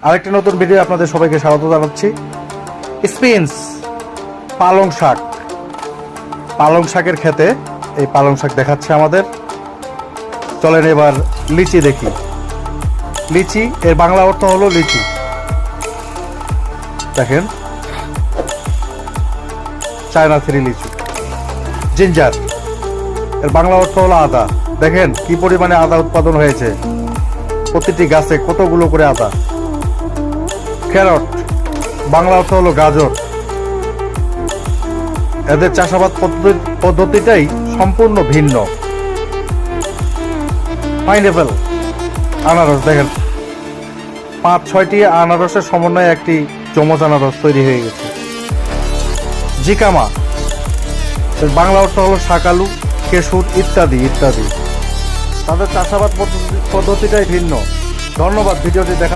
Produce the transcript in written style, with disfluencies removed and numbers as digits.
আরেকটি নতুন ভিডিও আপনাদের সবাইকে স্বাগত জানাচ্ছি। স্পিন্স পালং শাক, পালং শাকের খেতে এই পালং শাক দেখাচ্ছে আমাদের। চলেন এবার লিচি দেখি। লিচি এর বাংলা অর্থ হলো লিচি। দেখেন চায়না থ্রি লিচু। জিঞ্জার এর বাংলা অর্থ হলো আদা। দেখেন কি পরিমাণে আদা উৎপাদন হয়েছে, প্রতিটি গাছে কতগুলো করে আদা। ক্যারট বাংলা অর্থ হলো গাজর। এদের চাষাবাদ পদ্ধতিটাই সম্পূর্ণ ভিন্ন। পাইনঅ্যাপেল আনারস, দেখেন 5-6টি আনারসের সমন্বয়ে একটি যমজ আনারস তৈরি হয়ে গেছে। জিকামা এর বাংলা অর্থ হলো শাকালু, কেশর ইত্যাদি ইত্যাদি। তাদের চাষাবাদ পদ্ধতিটাই ভিন্ন। ধন্যবাদ ভিডিওটি দেখা।